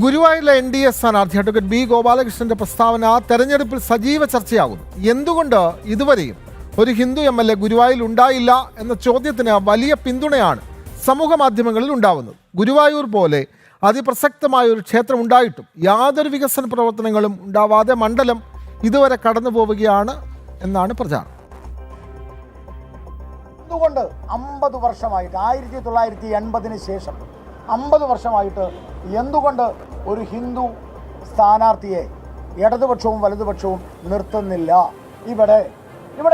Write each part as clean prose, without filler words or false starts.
ഗുരുവായൂരിലെ NDA സ്ഥാനാർത്ഥി advocate B ഗോപാലകൃഷ്ണന്റെ പ്രസ്താവന തെരഞ്ഞെടുപ്പിൽ സജീവ ചർച്ചയാകുന്നു. എന്തുകൊണ്ട് ഇതുവരെയും ഒരു ഹിന്ദു MLA ഗുരുവായൂരിൽ ഉണ്ടായില്ല എന്ന ചോദ്യത്തിന് വലിയ പിന്തുണയാണ് സമൂഹ മാധ്യമങ്ങളിൽ ഉണ്ടാവുന്നത്. ഗുരുവായൂർ പോലെ അതിപ്രസക്തമായ ഒരു ക്ഷേത്രം ഉണ്ടായിട്ടും യാതൊരു വികസന പ്രവർത്തനങ്ങളും ഉണ്ടാവാതെ മണ്ഡലം ഇതുവരെ കടന്നു പോവുകയാണ് എന്നാണ് പ്രചാരണം. എന്തുകൊണ്ട് 50 വർഷമായിട്ട് 1980 ശേഷം 50 വർഷമായിട്ട് എന്തുകൊണ്ട് ഒരു ഹിന്ദു സ്ഥാനാർത്ഥിയെ ഇടതുപക്ഷവും വലതുപക്ഷവും നിർത്തുന്നില്ല? ഇവിടെ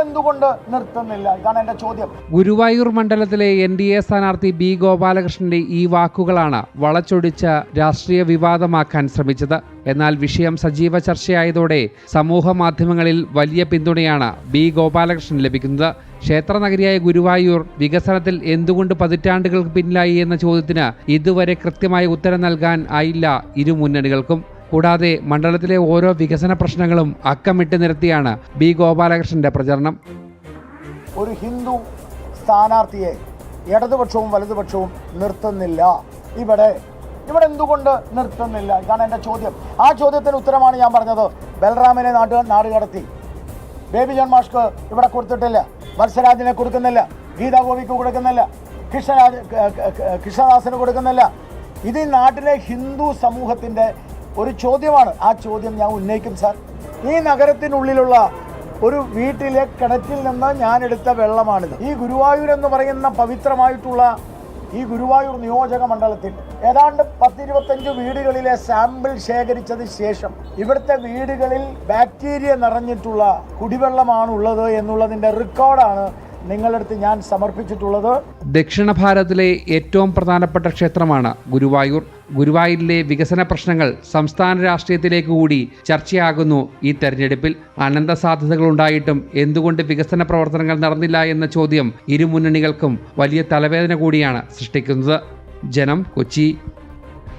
എന്തുകൊണ്ട് നിർത്തുന്നില്ല? ഇതാണ് എൻ്റെ ചോദ്യം. ഗുരുവായൂർ മണ്ഡലത്തിലെ NDA സ്ഥാനാർത്ഥി ബി ഗോപാലകൃഷ്ണന്റെ ഈ വാക്കുകളാണ് വളച്ചൊടിച്ച് രാഷ്ട്രീയ വിവാദമാക്കാൻ ശ്രമിച്ചത്. എന്നാൽ വിഷയം സജീവ ചർച്ചയായതോടെ സമൂഹ മാധ്യമങ്ങളിൽ വലിയ പിന്തുണയാണ് ബി ഗോപാലകൃഷ്ണൻ ലഭിക്കുന്നത്. ക്ഷേത്രനഗരിയായ ഗുരുവായൂർ വികസനത്തിൽ എന്തുകൊണ്ട് പതിറ്റാണ്ടുകൾക്ക് പിന്നിലായി എന്ന ചോദ്യത്തിന് ഇതുവരെ കൃത്യമായ ഉത്തരം നൽകാൻ ആയില്ല ഇരു മുന്നണികൾക്കും. കൂടാതെ മണ്ഡലത്തിലെ ഓരോ വികസന പ്രശ്നങ്ങളും അക്കമിട്ട് നിരത്തിയാണ് ബി ഗോപാലകൃഷ്ണന്റെ പ്രചരണം. ഒരു ഹിന്ദു സ്ഥാനാർത്ഥിയെ ഇടതുപക്ഷവും വലതുപക്ഷവും നിർത്തുന്നില്ല. ഇവിടെ എന്തുകൊണ്ട് നിർത്തുന്നില്ല? ഇതാണ് എൻ്റെ ചോദ്യം. ആ ചോദ്യത്തിന് ഉത്തരമാണ് ഞാൻ പറഞ്ഞത്. ബൽറാമിനെ നാട് കടത്തി, ബേബി ജോൺ മാഷ്ക്ക് ഇവിടെ കൊടുത്തിട്ടില്ല, വത്സരാജിനെ കൊടുക്കുന്നില്ല, ഗീതാ ഗോപിക്ക് കൊടുക്കുന്നില്ല, കൃഷ്ണദാസിന് കൊടുക്കുന്നില്ല. ഇത് ഈ നാട്ടിലെ ഹിന്ദു സമൂഹത്തിൻ്റെ ഒരു ചോദ്യമാണ്. ആ ചോദ്യം ഞാൻ ഉന്നയിക്കും സാർ. ഈ നഗരത്തിനുള്ളിലുള്ള ഒരു വീട്ടിലെ കിണറ്റിൽ നിന്ന് ഞാൻ എടുത്ത വെള്ളമാണിത്. ഈ ഗുരുവായൂർ എന്ന് പറയുന്ന പവിത്രമായിട്ടുള്ള ഈ ഗുരുവായൂർ നിയോജക മണ്ഡലത്തിൽ ഏതാണ്ട് 10-25 വീടുകളിലെ സാമ്പിൾ ശേഖരിച്ചതിന് ശേഷം ഇവിടുത്തെ വീടുകളിൽ ബാക്ടീരിയ നിറഞ്ഞിട്ടുള്ള കുടിവെള്ളമാണുള്ളത് എന്നുള്ളതിൻ്റെ റെക്കോർഡാണ് നിങ്ങളടുത്ത് ഞാൻ സമർപ്പിച്ചിട്ടുള്ളത്. ദക്ഷിണ ഭാരതത്തിലെ ഏറ്റവും പ്രധാനപ്പെട്ട ക്ഷേത്രമാണ് ഗുരുവായൂർ. ഗുരുവായൂരിലെ വികസന പ്രശ്നങ്ങൾ സംസ്ഥാന രാഷ്ട്രീയത്തിലേക്ക് കൂടി ചർച്ചയാകുന്നു ഈ തെരഞ്ഞെടുപ്പിൽ. അനന്ത സാധ്യതകളുണ്ടായിട്ടും എന്തുകൊണ്ട് വികസന പ്രവർത്തനങ്ങൾ നടന്നില്ല എന്ന ചോദ്യം ഇരു മുന്നണികൾക്കും വലിയ തലവേദന കൂടിയാണ് സൃഷ്ടിക്കുന്നത്. ജനം, കൊച്ചി.